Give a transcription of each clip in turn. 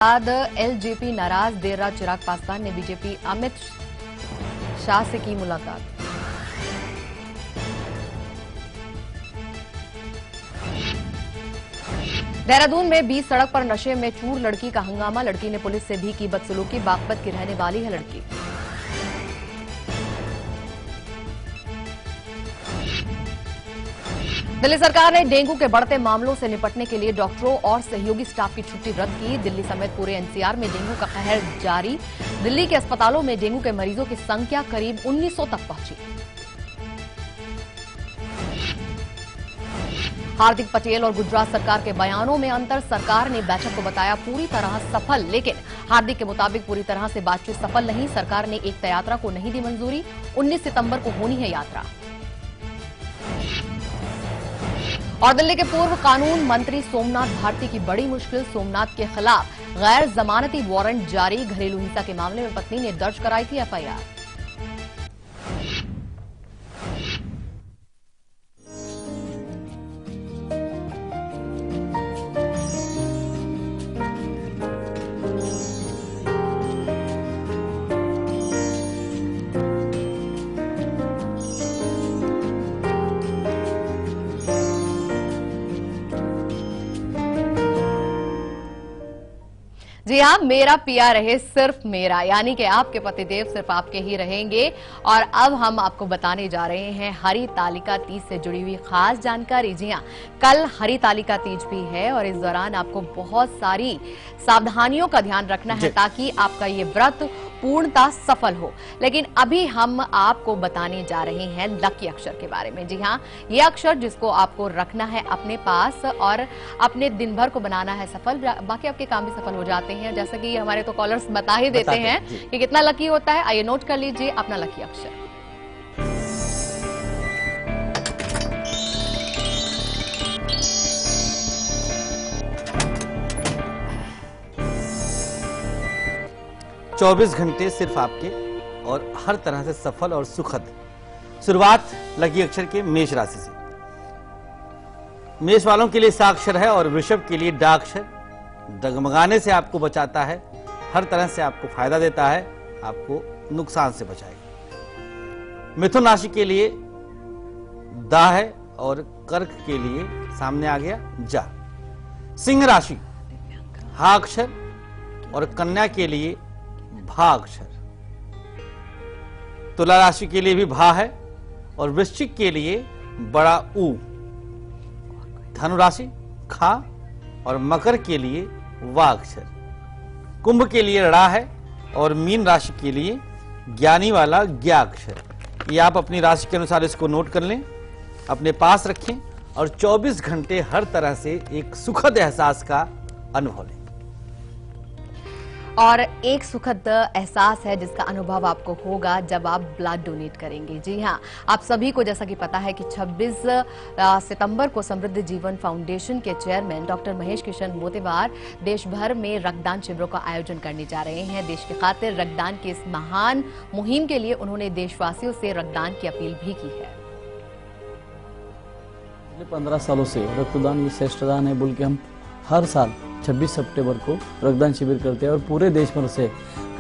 बाद एलजेपी नाराज, देर रात चिराग पासवान ने बीजेपी अमित शाह से की मुलाकात। देहरादून में 20 सड़क पर नशे में चूर लड़की का हंगामा, लड़की ने पुलिस से भी की बदसलूकी, बागपत की रहने वाली है लड़की। दिल्ली सरकार ने डेंगू के बढ़ते मामलों से निपटने के लिए डॉक्टरों और सहयोगी स्टाफ की छुट्टी रद्द की। दिल्ली समेत पूरे एनसीआर में डेंगू का कहर जारी। दिल्ली के अस्पतालों में डेंगू के मरीजों की संख्या करीब 1900 तक पहुंची। हार्दिक पटेल और गुजरात सरकार के बयानों में अंतर, सरकार ने बैठक को बताया पूरी तरह सफल, लेकिन हार्दिक के मुताबिक पूरी तरह से बातचीत सफल नहीं। सरकार ने एकता यात्रा को नहीं दी मंजूरी, 19 सितंबर को होनी है यात्रा। और दिल्ली के पूर्व कानून मंत्री सोमनाथ भारती की बड़ी मुश्किल, सोमनाथ के खिलाफ गैर जमानती वारंट जारी। घरेलू हिंसा के मामले में पत्नी ने दर्ज कराई थी एफआईआर। जी हाँ, मेरा पिया रहे सिर्फ मेरा, यानी कि आपके पतिदेव सिर्फ आपके ही रहेंगे। और अब हम आपको बताने जा रहे हैं हरितालिका तीज से जुड़ी हुई खास जानकारी। जी हाँ, कल हरितालिका तीज भी है और इस दौरान आपको बहुत सारी सावधानियों का ध्यान रखना है ताकि आपका ये व्रत पूर्णतः सफल हो। लेकिन अभी हम आपको बताने जा रहे हैं लकी अक्षर के बारे में। जी हाँ, ये अक्षर जिसको आपको रखना है अपने पास और अपने दिन भर को बनाना है सफल, बाकी आपके काम भी सफल हो जाते हैं। जैसा कि हमारे तो कॉलर्स बता ही देते हैं कि कितना लकी होता है। आइए नोट कर लीजिए अपना लकी अक्षर। चौबीस घंटे सिर्फ आपके और हर तरह से सफल और सुखद। शुरुआत लकी अक्षर के मेष राशि से। मेष वालों के लिए साक्षर है और वृषभ के लिए डाक्षर डगमगाने से आपको बचाता है, हर तरह से आपको फायदा देता है, आपको नुकसान से बचाएगा। मिथुन राशि के लिए दा है और कर्क के लिए सामने आ गया जा। सिंह राशि हा अक्षर और कन्या के लिए भा अक्षर। तुला राशि के लिए भी भा है और वृश्चिक के लिए बड़ा ऊ। धनु राशि खा और मकर के लिए वा अक्षर। कुंभ के लिए ड़ा है और मीन राशि के लिए ज्ञानी वाला ज्ञा अक्षर। ये आप अपनी राशि के अनुसार इसको नोट कर लें, अपने पास रखें और 24 घंटे हर तरह से एक सुखद एहसास का अनुभव लें। और एक सुखद एहसास है जिसका अनुभव आपको होगा जब आप ब्लड डोनेट करेंगे। जी हाँ, आप सभी को जैसा कि पता है कि 26 सितंबर को समृद्ध जीवन फाउंडेशन के चेयरमैन डॉक्टर महेश किशन मोतेवार देश भर में रक्तदान शिविरों का आयोजन करने जा रहे हैं। देश की खातिर रक्तदान की इस महान मुहिम के लिए उन्होंने देशवासियों से रक्तदान की अपील भी की है। 15 सालों से रक्तदान ये श्रेष्ठ दान है बोल के हम हर साल 26 सितंबर को रक्तदान शिविर करते हैं और पूरे देश भर से,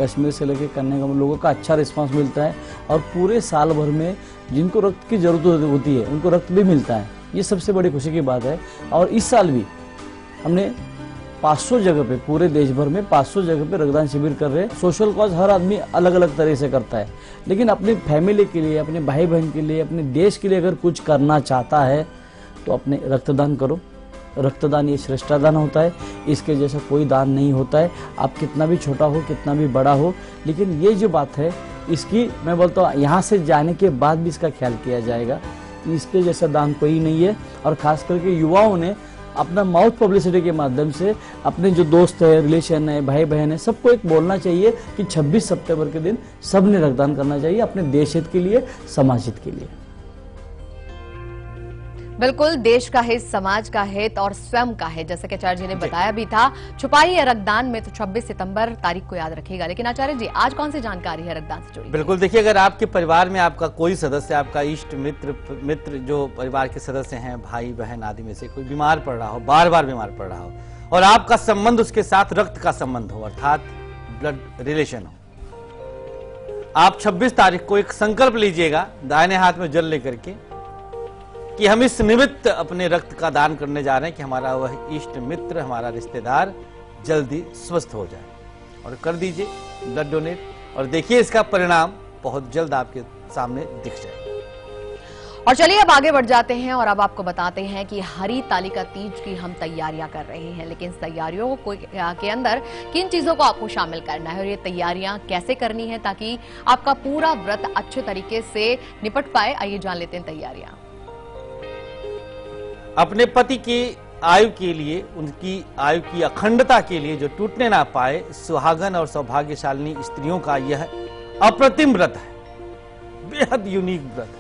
कश्मीर से लेकर कन्याकुमारी लोगों का अच्छा रिस्पांस मिलता है और पूरे साल भर में जिनको रक्त की जरूरत होती है उनको रक्त भी मिलता है। ये सबसे बड़ी खुशी की बात है। और इस साल भी हमने 500 जगह पे, पूरे देश भर में 500 जगह पे रक्तदान शिविर कर रहे हैं। सोशल कॉज हर आदमी अलग अलग तरह से करता है, लेकिन अपनी फैमिली के लिए, अपने भाई बहन के लिए, अपने देश के लिए अगर कुछ करना चाहता है तो अपने रक्तदान करो। रक्तदान ये श्रेष्ठ दान होता है, इसके जैसा कोई दान नहीं होता है। आप कितना भी छोटा हो, कितना भी बड़ा हो, लेकिन ये जो बात है इसकी मैं बोलता हूँ यहाँ से जाने के बाद भी इसका ख्याल किया जाएगा। इसके जैसा दान कोई नहीं है। और खास करके युवाओं ने अपना माउथ पब्लिसिटी के माध्यम से अपने जो दोस्त है, रिलेशन है, भाई बहन है, सबको एक बोलना चाहिए कि 26 सितंबर के दिन सबने रक्तदान करना चाहिए अपने देश हित के लिए, समाज हित के लिए। बिल्कुल, देश का हित, समाज का हित और स्वयं का हित, जैसे कि आचार्य जी ने बताया भी था। छुपाई है रक्तदान में, तो 26 सितंबर तारीख को याद रखिएगा। लेकिन आचार्य जी, आज कौन सी जानकारी है रक्तदान से जुड़ी? बिल्कुल, देखिए, अगर आपके परिवार में आपका कोई सदस्य, आपका इष्ट मित्र जो परिवार के सदस्य हैं, भाई बहन आदि में से कोई बीमार पड़ रहा हो, बार बार बीमार पड़ रहा हो और आपका संबंध उसके साथ रक्त का संबंध हो, अर्थात ब्लड रिलेशन हो। आप 26 तारीख को एक संकल्प लीजिएगा दाहिने हाथ में जल लेकर के कि हम इस निमित्त अपने रक्त का दान करने जा रहे हैं कि हमारा वह इष्ट मित्र, हमारा रिश्तेदार जल्दी स्वस्थ हो जाए, और कर दीजिए ब्लड डोनेट, और देखिए इसका परिणाम बहुत जल्द आपके सामने दिख जाएगा। और चलिए अब आगे बढ़ जाते हैं और अब आपको बताते हैं कि हरितालिका तीज की हम तैयारियां कर रहे हैं, लेकिन तैयारियों के अंदर किन चीजों को आपको शामिल करना है और ये तैयारियां कैसे करनी है ताकि आपका पूरा व्रत अच्छे तरीके से निपट पाए, आइए जान लेते हैं तैयारियां। अपने पति की आयु के लिए, उनकी आयु की अखंडता के लिए जो टूटने ना पाए, सुहागन और सौभाग्यशालिनी स्त्रियों का यह अप्रतिम व्रत है, बेहद यूनिक व्रत है,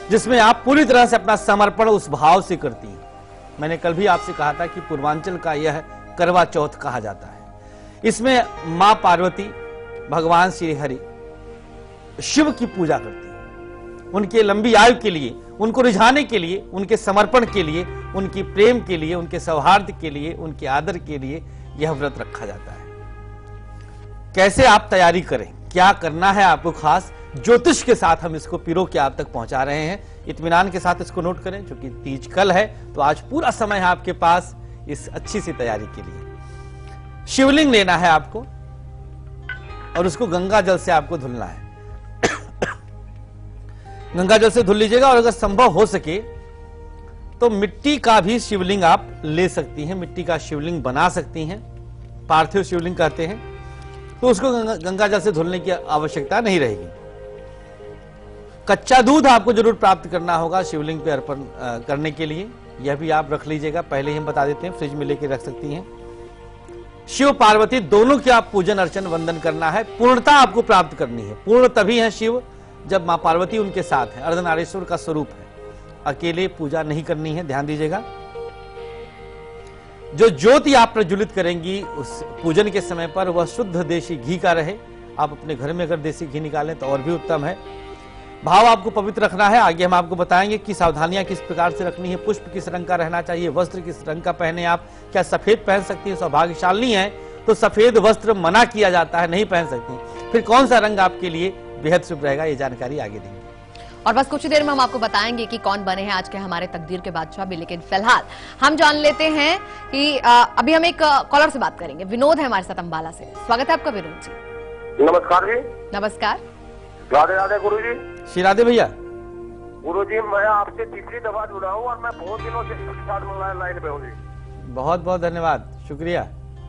जिसमें आप पूरी तरह से अपना समर्पण उस भाव से करती हैं। मैंने कल भी आपसे कहा था कि पूर्वांचल का यह करवा चौथ कहा जाता है। इसमें मां पार्वती, भगवान श्री हरि, शिव की पूजा करती हैं, उनके लंबी आयु के लिए, उनको रिझाने के लिए, उनके समर्पण के लिए, उनकी प्रेम के लिए, उनके सौहार्द के लिए, उनके आदर के लिए यह व्रत रखा जाता है। कैसे आप तैयारी करें, क्या करना है आपको, खास ज्योतिष के साथ हम इसको पिरो के आप तक पहुंचा रहे हैं। इत्मीनान के साथ इसको नोट करें, क्योंकि तीज कल है, तो आज पूरा समय है आपके पास इस अच्छी सी तैयारी के लिए। शिवलिंग लेना है आपको और उसको गंगा जल से आपको धुलना है। गंगा जल से धुल लीजिएगा, और अगर संभव हो सके तो मिट्टी का भी शिवलिंग आप ले सकती हैं, मिट्टी का शिवलिंग बना सकती हैं, पार्थिव शिवलिंग कहते हैं, तो उसको गंगा जल से धुलने की आवश्यकता नहीं रहेगी। कच्चा दूध आपको जरूर प्राप्त करना होगा शिवलिंग पे अर्पण करने के लिए, यह भी आप रख लीजिएगा, पहले ही हम बता देते हैं, फ्रिज में लेके रख सकती हैं। शिव पार्वती दोनों की आप पूजन अर्चन वंदन करना है, पूर्णता आपको प्राप्त करनी है। पूर्ण तभी है शिव जब मां पार्वती उनके साथ है, अर्धनारीश्वर का स्वरूप है, अकेले पूजा नहीं करनी है, ध्यान दीजिएगा। जो ज्योति आप प्रज्वलित करेंगी उस पूजन के समय पर वह शुद्ध देसी घी का रहे। आप अपने घर में अगर देसी घी निकालें तो और भी उत्तम है। भाव आपको पवित्र रखना है। आगे हम आपको बताएंगे कि सावधानियां किस प्रकार से रखनी है, पुष्प किस रंग का रहना चाहिए, वस्त्र किस रंग का पहने आप, क्या सफेद पहन सकती है, सौभाग्यशालिनी है तो सफेद वस्त्र मना किया जाता है, नहीं पहन सकती, फिर कौन सा रंग आपके लिए बेहद शुभ रहेगा, ये जानकारी आगे देंगे। और बस कुछ ही देर में हम आपको बताएंगे कि कौन बने हैं आज के हमारे तकदीर के बादशाह भी, लेकिन फिलहाल हम जान लेते हैं कि अभी हम एक कॉलर से बात करेंगे। विनोद है हमारे साथ अंबाला से, स्वागत है आपका विनोद जी। नमस्कार जी। नमस्कार। राधे राधे गुरु जी। श्री राधे भैया। गुरु जी मैं आपसे तीसरी दफा जुड़ा हूँ और मैं बहुत दिनों से साथ लाइन पे हूँ जी। बहुत बहुत धन्यवाद, शुक्रिया।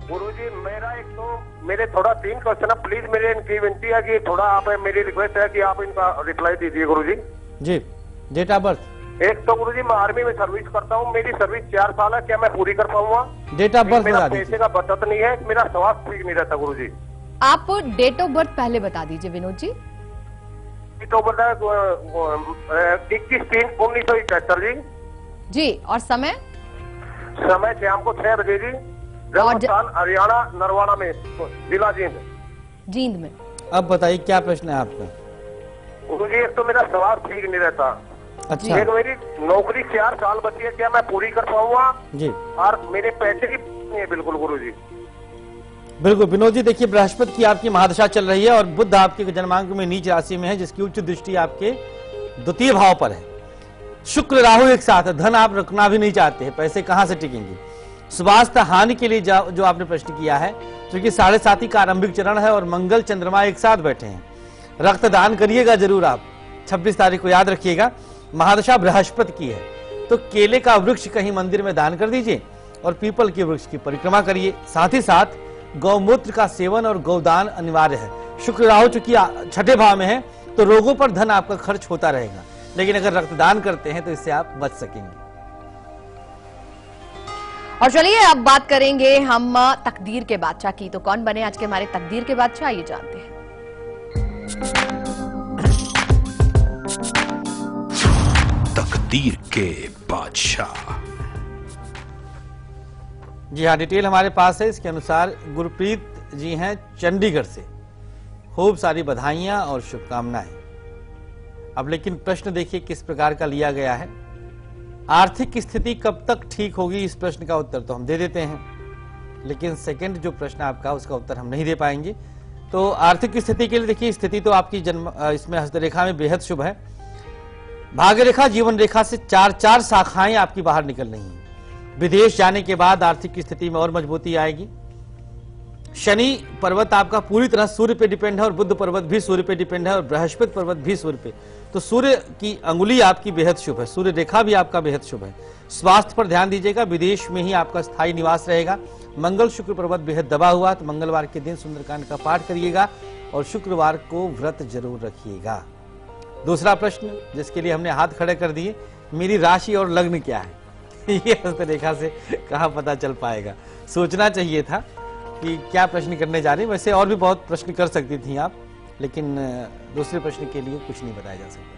गुरु जी मेरा एक तो मेरे थोड़ा 3 क्वेश्चन है, प्लीज मेरे इनकी विनती है कि थोड़ा आप, मेरी रिक्वेस्ट है कि आप इनका रिप्लाई दीजिए गुरु जी। जी, डेट ऑफ बर्थ। एक तो गुरु जी मैं आर्मी में सर्विस करता हूँ, मेरी सर्विस 4 साल है, क्या मैं पूरी कर पाऊंगा? डेट ऑफ बर्थ मेरा बता पैसे का बचत नहीं है, मेरा स्वास्थ्य ठीक नहीं रहता गुरु जी। आप डेट ऑफ बर्थ पहले बता दीजिए विनोद जी। तो बता 21/3/1971 जी। जी, और समय? समय शाम को 6 बजे जी, राजस्थान हरियाणा नरवाना में, जिला जींद। जींद में। अब बताइए क्या प्रश्न है आपका? गुरु जी एक तो मेरा स्वास्थ्य ठीक नहीं रहता, अच्छा, एक मेरी नौकरी 4 साल बची है, क्या मैं पूरी कर पाऊंगा? जी, और मेरे पैसे की नहीं है बिल्कुल गुरु जी। बिल्कुल विनोद जी, देखिए बृहस्पति की आपकी महादशा चल रही है और बुध आपके जन्मांक में नीच राशि में है, जिसकी उच्च दृष्टि आपके द्वितीय भाव पर है। शुक्र राहु एक साथ है, धन आप रखना भी नहीं चाहते हैं, पैसे कहां से टिकेंगे? स्वास्थ्य हानि के लिए जो आपने प्रश्न किया है, क्योंकि 7.5 का आरंभिक चरण है और मंगल चंद्रमा एक साथ बैठे हैं। रक्तदान करिएगा जरूर आप, 26 तारीख को याद रखिएगा। महादशा बृहस्पति की है, तो केले का वृक्ष कहीं मंदिर में दान कर दीजिए और पीपल के वृक्ष की परिक्रमा करिए। साथ ही साथ गौमूत्र का सेवन और गौदान अनिवार्य है। शुक्र राहु चूंकि 6ठे भाव में है तो रोगों पर धन आपका खर्च होता रहेगा, लेकिन अगर रक्तदान करते हैं तो इससे आप बच सकेंगे। और चलिए अब बात करेंगे हम तकदीर के बादशाह की, तो कौन बने आज के हमारे तकदीर के बादशाह, ये जानते हैं। तकदीर के बादशाह। जी हाँ, डिटेल हमारे पास है। इसके अनुसार गुरप्रीत जी हैं चंडीगढ़ से, खूब सारी बधाइयां और शुभकामनाएं। अब लेकिन प्रश्न देखिए किस प्रकार का लिया गया है। आर्थिक स्थिति कब तक ठीक होगी, इस प्रश्न का उत्तर तो हम दे देते हैं। 1 जनवरी 2023 से लेकिन सेकंड जो प्रश्न आपका उसका उत्तर हम नहीं दे पाएंगे। तो आर्थिक स्थिति के लिए देखिए, स्थिति तो आपकी जन्म इसमें हस्तरेखा में बेहद शुभ है। भाग्य रेखा जीवन रेखा से 4 शाखाएं आपकी बाहर निकल रही हैं। विदेश जाने के बाद आर्थिक स्थिति में और मजबूती आएगी। शनि पर्वत आपका पूरी तरह सूर्य पे डिपेंड है और बुध पर्वत भी सूर्य पे डिपेंड है और बृहस्पति पर्वत भी सूर्य पे। तो सूर्य की अंगुली आपकी बेहद शुभ है, सूर्य रेखा भी आपका बेहद शुभ है। स्वास्थ्य पर ध्यान दीजिएगा, विदेश में ही आपका स्थायी निवास रहेगा। मंगल शुक्र पर्वत बेहद दबा हुआ, तो मंगलवार के दिन सुंदरकांड का पाठ करिएगा और शुक्रवार को व्रत जरूर रखिएगा। दूसरा प्रश्न जिसके लिए हमने हाथ खड़े कर दिए, मेरी राशि और लग्न क्या है? ये हस्तरेखा से कहाँ पता चल पाएगा? सोचना चाहिए था कि क्या प्रश्न करने जा रहे हैं। वैसे और भी बहुत प्रश्न कर सकती थी आप, लेकिन दूसरे प्रश्न के लिए कुछ नहीं बताया जा सकता।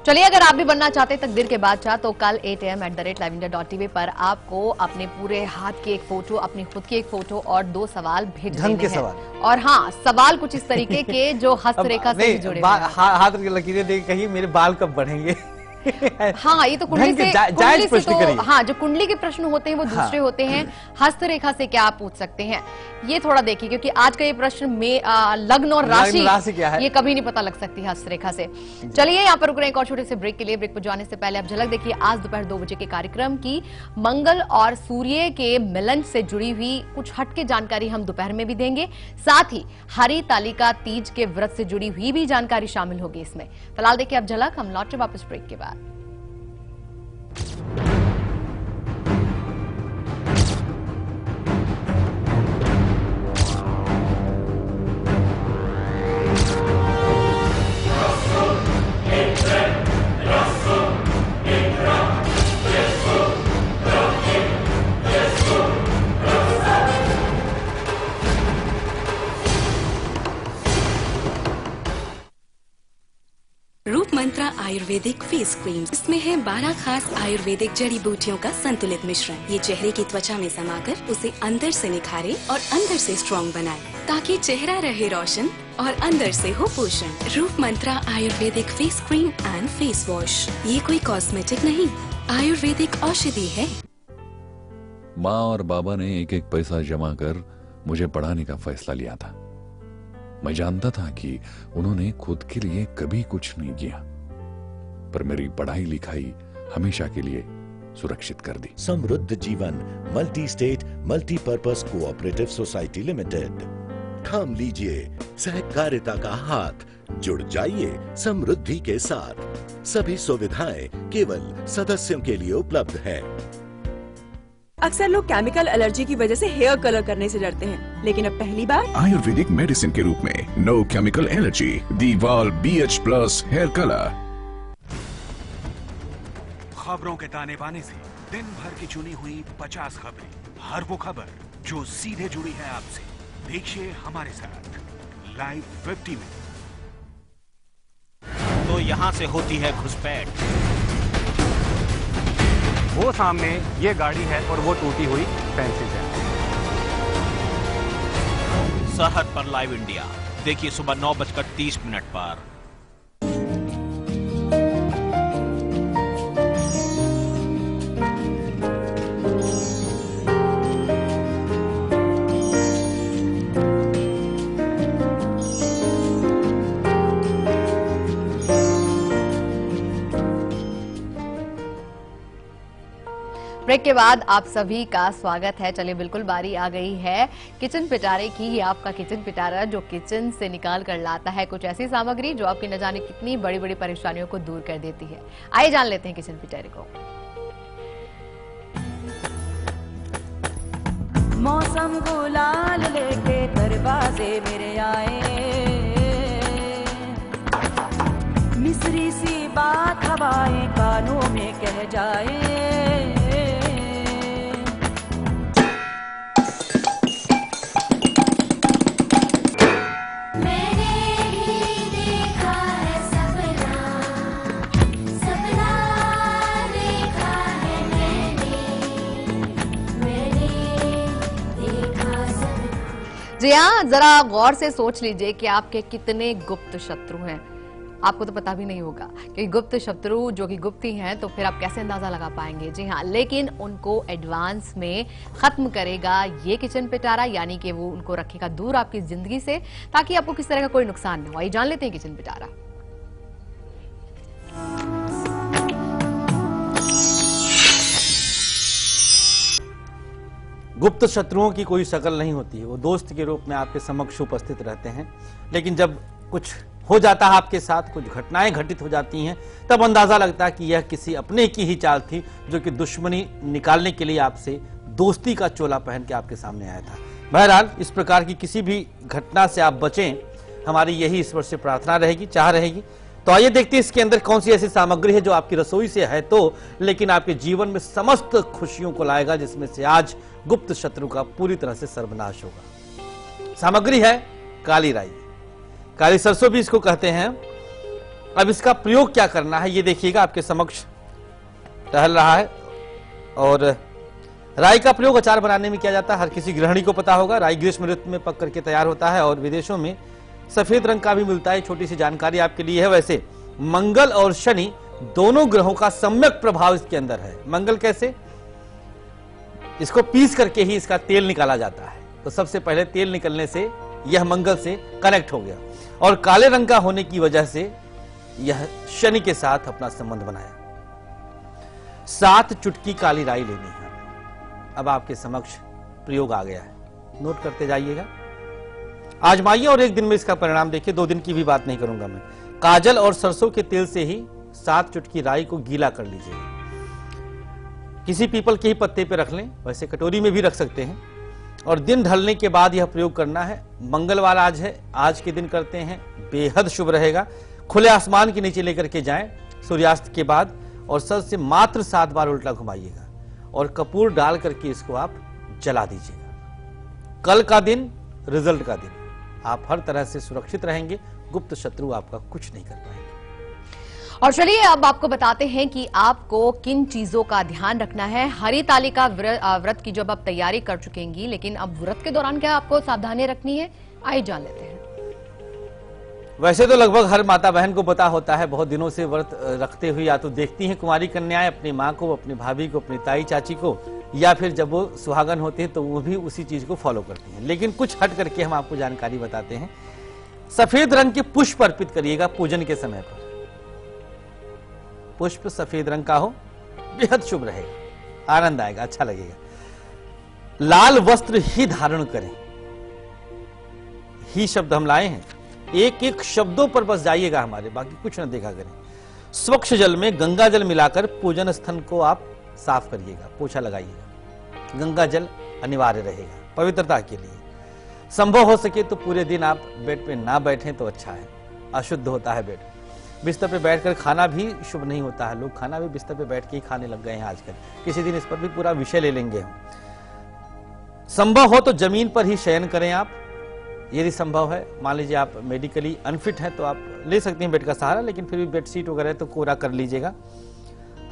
चलिए, अगर आप भी बनना चाहते हैं तकदीर के बादशाह, तो कल 8 AM@liveindia.tv पर आपको अपने पूरे हाथ की एक फोटो, अपनी खुद की एक फोटो और 2 सवाल भेज देने हैं। सवाल। और हाँ, सवाल कुछ इस तरीके के जो हस्तरेखा से जुड़े हुए हैं। हाथ की लकीरें देख कहिए मेरे बाल कब बढ़ेंगे? हाँ, ये तो कुंडली से, तो हाँ, जो कुंडली के प्रश्न होते हैं वो दूसरे होते हैं। हस्तरेखा से क्या आप पूछ सकते हैं, ये थोड़ा देखिए, क्योंकि आज का ये प्रश्न में लग्न और राशि क्या है, ये कभी नहीं पता लग सकती हस्तरेखा से। चलिए, यहाँ पर रुक रहे हैं एक और छोटे से ब्रेक के लिए। ब्रेक पर जाने से पहले आप झलक देखिए आज दोपहर 2 बजे के कार्यक्रम की। मंगल और सूर्य के मिलन से जुड़ी हुई कुछ हटके जानकारी हम दोपहर में भी देंगे। साथ ही हरि तालिका तीज के व्रत से जुड़ी हुई भी जानकारी शामिल होगी इसमें। फिलहाल देखिए अब झलक, हम लौटे वापस ब्रेक के बाद। Roop Mantra ayurvedic face cream, इसमें है 12 खास आयुर्वेदिक जड़ी बूटियों का संतुलित मिश्रण। ये चेहरे की त्वचा में समाकर उसे अंदर से निखारे और अंदर से स्ट्रॉन्ग बनाए, ताकि चेहरा रहे रोशन और अंदर से हो पोषण। Roop Mantra ayurvedic face cream and face wash, ये कोई कॉस्मेटिक नहीं, आयुर्वेदिक औषधि है। माँ और बाबा ने एक एक पैसा जमा कर मुझे पढ़ाने का फैसला लिया था। मैं जानता था कि उन्होंने खुद के लिए कभी कुछ नहीं किया, पर मेरी पढ़ाई लिखाई हमेशा के लिए सुरक्षित कर दी। समृद्ध जीवन multi state multipurpose cooperative society limited. थाम लीजिए सहकारिता का हाथ, जुड़ जाइए समृद्धि के साथ। सभी सुविधाएं केवल सदस्यों के लिए उपलब्ध है। अक्सर लोग केमिकल एलर्जी की वजह से हेयर कलर करने से डरते हैं, लेकिन अब पहली बार आयुर्वेदिक मेडिसिन के रूप में नो केमिकल एलर्जी दीवाल BH+ हेयर कलर। खबरों के ताने बाने से दिन भर की चुनी हुई 50 खबरें, हर वो खबर जो सीधे जुड़ी है आपसे। देखिए हमारे साथ लाइव 50 में। तो यहाँ से होती है घुसपैठ। वो सामने ये गाड़ी है और वो टूटी हुई फेंसेस है। सरहद पर लाइव इंडिया देखिए सुबह 9:30 पर। ब्रेक के बाद आप सभी का स्वागत है। चलिए, बिल्कुल बारी आ गई है किचन पिटारे की। ये आपका किचन पिटारा जो किचन से निकाल कर लाता है कुछ ऐसी सामग्री जो आपकी न जाने कितनी बड़ी बड़ी परेशानियों को दूर कर देती है। आइए जान लेते हैं किचन पिटारे को। मौसम गुलाल लेके दरवाजे मेरे आए, मिस्री सी बात हवाएं कानों में कह जाए। जी हाँ, जरा गौर से सोच लीजिए कि आपके कितने गुप्त शत्रु हैं। आपको तो पता भी नहीं होगा कि गुप्त शत्रु जो कि गुप्ती हैं, तो फिर आप कैसे अंदाजा लगा पाएंगे। जी हाँ, लेकिन उनको एडवांस में खत्म करेगा ये किचन पिटारा, यानी कि वो उनको रखेगा दूर आपकी जिंदगी से, ताकि आपको किस तरह का कोई नुकसान न हो। ये जान लेते हैं किचन पिटारा। गुप्त शत्रुओं की कोई शकल नहीं होती है, वो दोस्त के रूप में आपके समक्ष उपस्थित रहते हैं, लेकिन जब कुछ हो जाता है आपके साथ, कुछ घटनाएं घटित हो जाती हैं, तब अंदाजा लगता है कि यह किसी अपने की ही चाल थी, जो कि दुश्मनी निकालने के लिए आपसे दोस्ती का चोला पहन के आपके सामने आया था। बहरहाल इस प्रकार की किसी भी घटना से आप बचें, हमारी यही ईश्वर से प्रार्थना रहेगी, चाह रहेगी। तो आइए देखते हैं इसके अंदर कौन सी ऐसी सामग्री है जो आपकी रसोई से है तो, लेकिन आपके जीवन में समस्त खुशियों को लाएगा, जिसमें से आज गुप्त शत्रु का पूरी तरह से सर्वनाश होगा। सामग्री है काली राई, काली सरसों भी इसको कहते हैं। अब इसका प्रयोग क्या करना है ये देखिएगा, आपके समक्ष टहल रहा है। और राई का प्रयोग अचार बनाने में किया जाता है, हर किसी गृहिणी को पता होगा। राई ग्रीष्म ऋतु में पक करके तैयार होता है और विदेशों में सफेद रंग का भी मिलता है। छोटी सी जानकारी आपके लिए है। वैसे मंगल और शनि दोनों ग्रहों का सम्यक प्रभाव इसके अंदर है। मंगल कैसे? इसको पीस करके ही इसका तेल निकाला जाता है, तो सबसे पहले तेल निकलने से यह मंगल से कनेक्ट हो गया, और काले रंग का होने की वजह से यह शनि के साथ अपना संबंध बनाया। 7 चुटकी काली राई लेनी है। अब आपके समक्ष प्रयोग आ गया है, नोट करते जाइएगा, आजमाइए और एक दिन में इसका परिणाम देखिए। 2 दिन की भी बात नहीं करूंगा मैं। काजल और सरसों के तेल से ही 7 चुटकी राई को गीला कर लीजिएगा। किसी पीपल के ही पत्ते पे रख लें, वैसे कटोरी में भी रख सकते हैं, और दिन ढलने के बाद यह प्रयोग करना है। मंगलवार आज है, आज के दिन करते हैं, बेहद शुभ रहेगा। खुले आसमान के नीचे लेकर के जाएं सूर्यास्त के बाद, और सर से मात्र 7 बार उल्टा घुमाइएगा और कपूर डाल करके इसको आप जला दीजिएगा। कल का दिन रिजल्ट का दिन, आप हर तरह से सुरक्षित रहेंगे, गुप्त शत्रु आपका कुछ नहीं कर पाएंगे। और चलिए अब आपको बताते हैं कि आपको किन चीजों का ध्यान रखना है। हरी तालिका व्रत की जब आप तैयारी कर चुकेंगी, लेकिन अब व्रत के दौरान क्या आपको सावधानियां रखनी है, आइए जान लेते हैं। वैसे तो लगभग हर माता बहन को पता होता है, बहुत दिनों से व्रत रखते हुए या तो देखती हैं कुंवारी कन्याएं अपनी माँ को, अपनी भाभी को, अपनी ताई चाची को, या फिर जब वो सुहागन होते हैं तो वो भी उसी चीज को फॉलो करती हैं। लेकिन कुछ हट करके हम आपको जानकारी बताते हैं। सफेद रंग के पुष्प अर्पित करिएगा पूजन के समय पर। पुष्प सफेद रंग का हो, बेहद शुभ रहेगा, आनंद आएगा, अच्छा लगेगा। लाल वस्त्र ही धारण करें, ही शब्द हम लाए हैं, एक एक शब्दों पर बस जाइएगा हमारे, बाकी कुछ न देखा करें। स्वच्छ जल में गंगा जल मिलाकर पूजन स्थल को आप साफ करिएगा, पोछा लगाइएगा। गंगा जल अनिवार्य रहेगा पवित्रता के लिए। संभव हो सके तो पूरे दिन आप बेड पे ना बैठें तो अच्छा है, अशुद्ध होता है बेड। बिस्तर पे बैठकर खाना भी शुभ नहीं होता है, लोग खाना भी बिस्तर पे बैठ के ही खाने लग गए हैं आजकल। किसी दिन इस पर भी पूरा विषय ले लेंगे हम। संभव हो तो जमीन पर ही शयन करें आप, यदि संभव है। मान लीजिए आप मेडिकली अनफिट हैं तो आप ले सकते हैं बेड का सहारा, लेकिन फिर भी बेडशीट वगैरह तो कोरा कर लीजिएगा।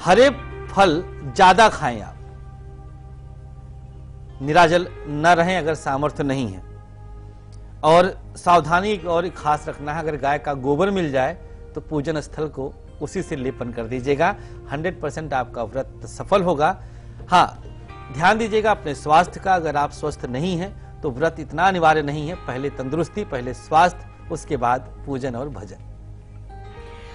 हरे फल ज्यादा खाएं आप, निराजल न रहें अगर सामर्थ्य नहीं है। और सावधानी और खास रखना है, अगर गाय का गोबर मिल जाए तो पूजन स्थल को उसी से लेपन कर दीजिएगा। 100% आपका व्रत सफल होगा। हाँ, ध्यान दीजिएगा अपने स्वास्थ्य का। अगर आप स्वस्थ नहीं हैं तो व्रत इतना अनिवार्य नहीं है। पहले तंदुरुस्ती, पहले स्वास्थ्य, उसके बाद पूजन और भजन।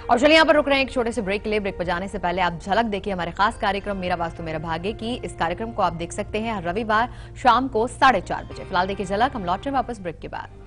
और चलिए यहाँ पर रुक रहे हैं एक छोटे से ब्रेक के लिए। ब्रेक पर जाने से पहले आप झलक देखिए हमारे खास कार्यक्रम मेरा वास्तु मेरा भाग्य की। इस कार्यक्रम को आप देख सकते हैं हर रविवार शाम को 4:30 बजे। फिलहाल देखिए झलक, हम लौट रहे वापस ब्रेक के बाद।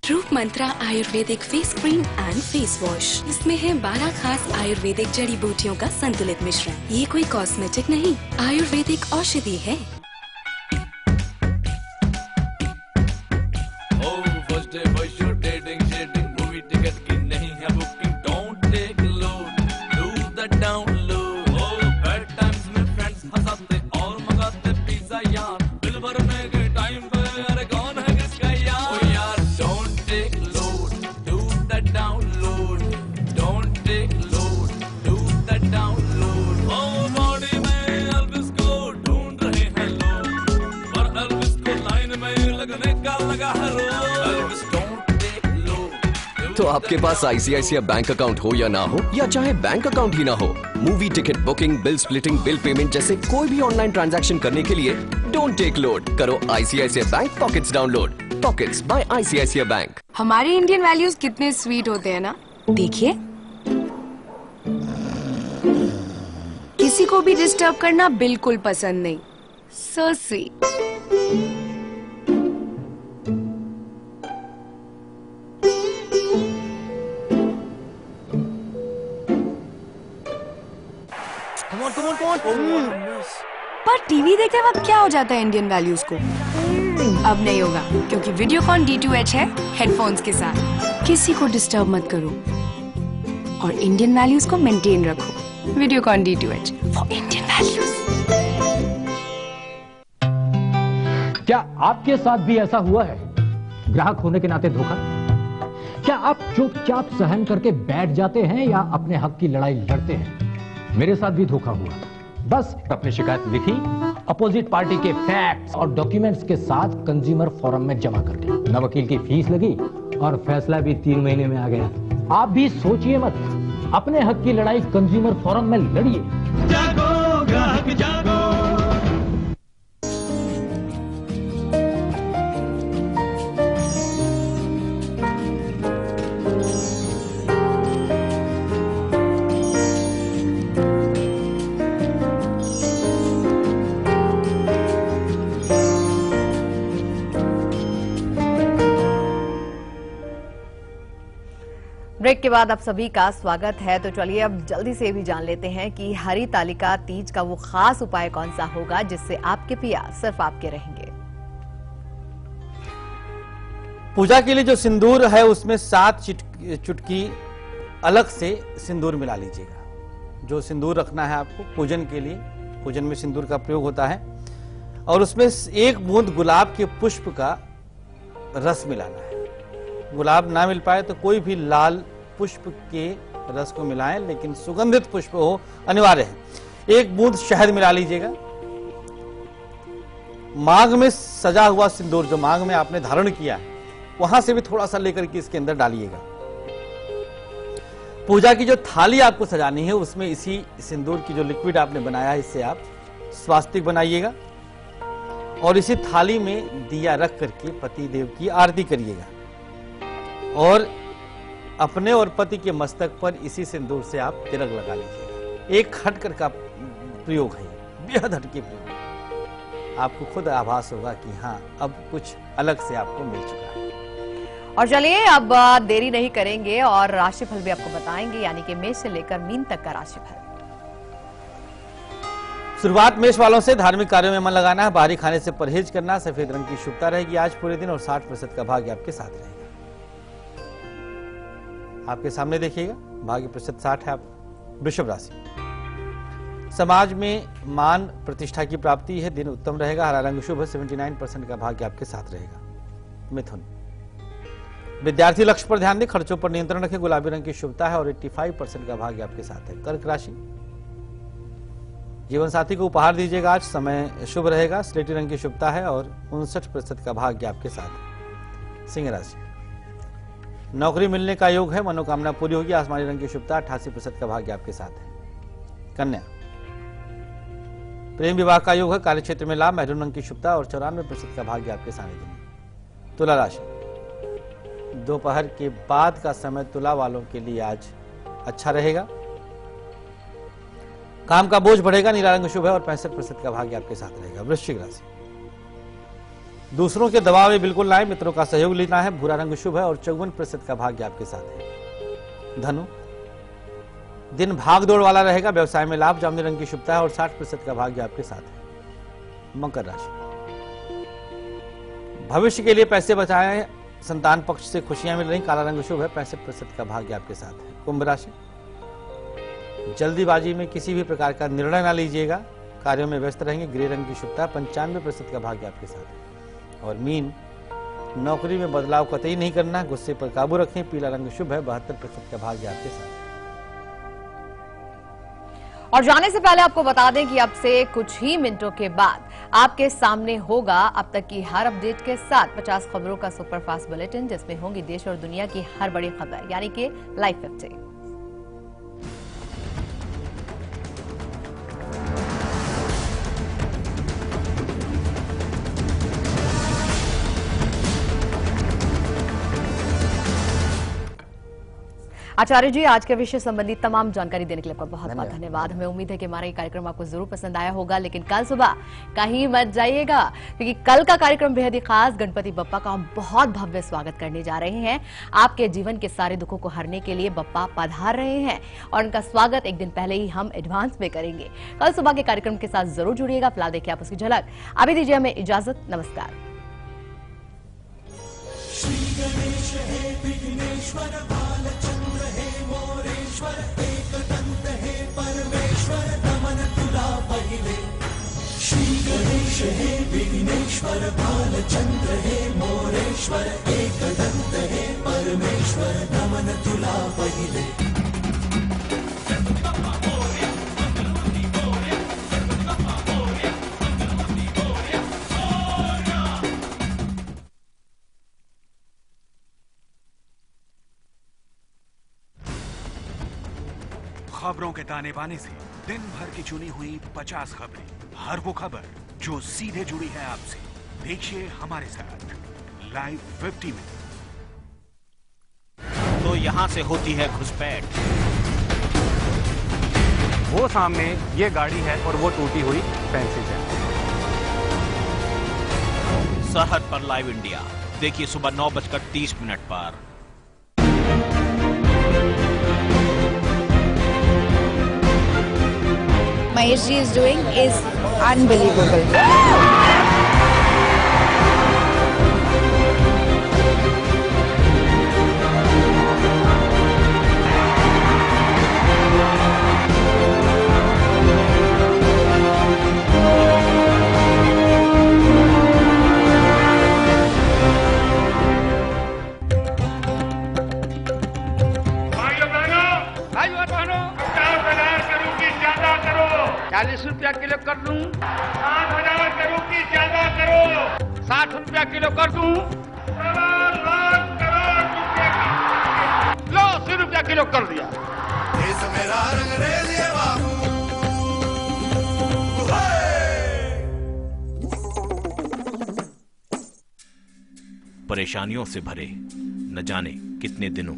Roop Mantra ayurvedic face cream and face wash. इसमें है 12 खास आयुर्वेदिक जड़ी बूटियों का संतुलित मिश्रण। ये कोई कॉस्मेटिक नहीं, आयुर्वेदिक औषधि है। First day first show dating शेटिंग मूवी टिकट की नहीं, लगने का लगा तो आपके पास आईसीआईसीआई बैंक अकाउंट हो या ना हो, या चाहे बैंक अकाउंट ही ना हो, movie ticket booking, bill splitting, bill payment जैसे कोई भी ऑनलाइन ट्रांजैक्शन करने के लिए डोंट टेक लोड, करो ICICI bank pockets download. Pockets by ICICI bank. हमारे इंडियन वैल्यूज कितने स्वीट होते हैं ना। देखिए, किसी को भी डिस्टर्ब करना बिल्कुल पसंद नहीं। So sweet. पर टीवी देखते वक्त क्या हो जाता है इंडियन वैल्यूज को? अब नहीं होगा, क्योंकि वीडियोकॉन D2H है हेडफोन्स के साथ। किसी को डिस्टर्ब मत करो और इंडियन वैल्यूज को मेंटेन रखो। Videocon D2H for Indian values. क्या आपके साथ भी ऐसा हुआ है? ग्राहक होने के नाते धोखा? क्या आप चुपचाप सहन करके बैठ जाते हैं या अपने हक की लड़ाई लड़ते हैं? मेरे साथ भी धोखा हुआ। बस अपनी शिकायत लिखी, अपोजिट पार्टी के फैक्ट्स और डॉक्यूमेंट्स के साथ कंज्यूमर फोरम में जमा कर दी। न वकील की फीस लगी और फैसला भी 3 महीने में आ गया। आप भी सोचिए मत, अपने हक की लड़ाई कंज्यूमर फोरम में लड़िए। जागो ग्राहक जागो। ब्रेक के बाद आप सभी का स्वागत है। तो चलिए अब जल्दी से भी जान लेते हैं कि हरितालिका तीज का वो खास उपाय कौन सा होगा जिससे आपके पिया सिर्फ आपके रहेंगे। पूजा के लिए जो सिंदूर है उसमें 7 चुटकी अलग से सिंदूर मिला लीजिएगा। जो सिंदूर रखना है आपको पूजन के लिए, पूजन में सिंदूर का प्रयोग होता है, और उसमें 1 बूंद गुलाब के पुष्प का रस मिलाना है। गुलाब ना मिल पाए तो कोई भी लाल पुष्प के रस को मिलाएं, लेकिन सुगंधित पुष्प हो अनिवार्य है। 1 बूंद शहद मिला लीजिएगा। मांग में सजा हुआ सिंदूर, जो मांग में आपने धारण किया है, वहां से भी थोड़ा सा लेकर के इसके अंदर डालिएगा। पूजा की जो थाली आपको सजानी है उसमें इसी सिंदूर की जो लिक्विड आपने बनाया है इससे आप स्वास्तिक बनाइएगा, और इसी थाली में दिया रख करके पति देव की आरती करिएगा, और अपने और पति के मस्तक पर इसी सिंदूर से आप तिलक लगा लीजिएगा। एक हटकर का प्रयोग है, बेहद हटके प्रयोग। आपको खुद आभास होगा कि हाँ, अब कुछ अलग से आपको मिल चुका है। और चलिए अब देरी नहीं करेंगे और राशिफल भी आपको बताएंगे, यानी कि मेष से लेकर मीन तक का राशिफल। शुरुआत मेष वालों से। धार्मिक कार्यों में मन लगाना है, बाहरी खाने से परहेज करना, सफेद रंग की शुभता रहेगी आज पूरे दिन, और 60% का भाग्य आपके साथ रहेगा। आपके सामने देखिएगा, भाग्य प्रतिशत 60 है। आप वृषभ राशि। समाज में मान प्रतिष्ठा की प्राप्ति है, दिन उत्तम रहेगा, हरा रंग शुभ है, 79% का भाग्य आपके साथ रहेगा। मिथुन। विद्यार्थी लक्ष्य पर ध्यान दें, खर्चों पर नियंत्रण रखें, गुलाबी रंग की शुभता है और 85% का भाग्य आपके साथ है। कर्क राशि। जीवन साथी को उपहार दीजिएगा आज, समय शुभ रहेगा, स्लेटी रंग की शुभता है और 59% का भाग्य आपके साथ है। सिंह राशि। नौकरी मिलने का योग है, मनोकामना पूरी होगी, आसमानी रंग की शुभता, 88% का भाग्य आपके साथ है। कन्या। प्रेम विवाह का योग है, कार्यक्षेत्र में लाभ, मैरून रंग की शुभता और 94% का भाग्य आपके सानिध्य। तुला राशि। दोपहर के बाद का समय तुला वालों के लिए आज अच्छा रहेगा, काम का बोझ बढ़ेगा, नीला रंग शुभ है और 65% का भाग्य आपके साथ रहेगा। वृश्चिक राशि। दूसरों के दबाव में बिल्कुल लाए, मित्रों का सहयोग लेना है, भूरा रंग शुभ है और 54% का भाग्य आपके साथ है। धनु। दिन भाग दौड़ वाला रहेगा, व्यवसाय में लाभ, जामुनी रंग की शुभता है और 60% का भाग्य आपके साथ है। मकर राशि। भविष्य के लिए पैसे बचाएं, संतान पक्ष से खुशियां मिल रही, काला रंग शुभ है, 65% का भाग्य आपके साथ है। कुंभ राशि। जल्दीबाजी में किसी भी प्रकार का निर्णय ना लीजिएगा, कार्यों में व्यस्त रहेंगे, ग्रे रंग की शुभता, 95% का भाग्य आपके साथ है। और मीन। नौकरी में बदलाव कतई नहीं करना, गुस्से पर काबू रखें, पीला रंग शुभ है, 72% का भाग्य आपके साथ। और जाने से पहले आपको बता दें कि अब से कुछ ही मिनटों के बाद आपके सामने होगा अब तक की हर अपडेट के साथ 50 खबरों का सुपरफास्ट बुलेटिन, जिसमें होंगी देश और दुनिया की हर बड़ी खबर, यानी कि लाइव 50। आचार्य जी, आज के विषय संबंधी तमाम जानकारी देने के लिए आपका बहुत बहुत धन्यवाद। हमें उम्मीद है कि हमारा ये कार्यक्रम आपको जरूर पसंद आया होगा, लेकिन कल सुबह कहीं मत जाइएगा, क्योंकि कल का कार्यक्रम बेहद ही खास गणपति बप्पा का हम बहुत भव्य स्वागत करने जा रहे हैं। आपके जीवन के सारे दुखों को हरने के लिए बप्पा पधार रहे हैं और उनका स्वागत एक दिन पहले ही हम एडवांस में करेंगे। कल सुबह के कार्यक्रम के साथ जरूर जुड़िएगा। फिलहाल देखिए आप उसकी झलक। अभी दीजिए हमें इजाजत। नमस्कार। श्री गणेश हे विघ्नेश्वर बालचंद्र हे मोरेश्वर एकदंत हे परमेश्वर नमन तुला पहिले। श्री गणेश हे विघ्नेश्वर बालचंद्र हे मोरेश्वर एकदंत हे परमेश्वर नमन तुला पहिले। खबरों के ताने बाने से दिन भर की चुनी हुई 50 खबरें, हर वो खबर जो सीधे जुड़ी है आपसे। देखिए हमारे साथ लाइव 50 में। तो यहाँ से होती है घुसपैठ। वो सामने ये गाड़ी है और वो टूटी हुई फेंसेस है। सरहद पर लाइव इंडिया देखिए सुबह 9:30 पर। Mahesh ji is doing is unbelievable. ₹40 kilo कर दूं, 7,000 करोड़ की ज्यादा करो, 60 रुपया किलो कर दूं, 1,00,000 करोड़ रुपए की, लो 80 रुपया किलो कर दिया। देश मेरा रंगरेज ये बाबू। परेशानियों से भरे न जाने कितने दिनों,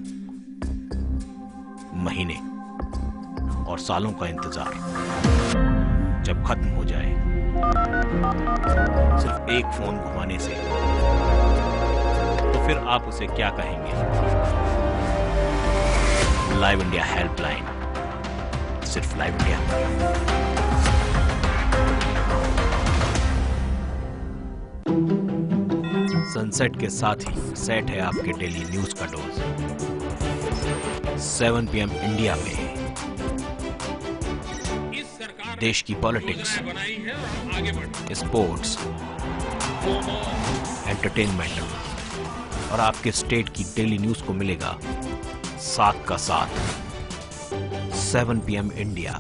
महीने और सालों का इंतजार जब खत्म हो जाए, सिर्फ एक फोन घुमाने से, तो फिर आप उसे क्या कहेंगे? लाइव इंडिया हेल्पलाइन, सिर्फ लाइव इंडिया। सनसेट के साथ ही सेट है आपके डेली न्यूज का डोज। 7 PM इंडिया में देश की पॉलिटिक्स, स्पोर्ट्स, एंटरटेनमेंट और आपके स्टेट की डेली न्यूज को मिलेगा साथ का साथ। 7 PM इंडिया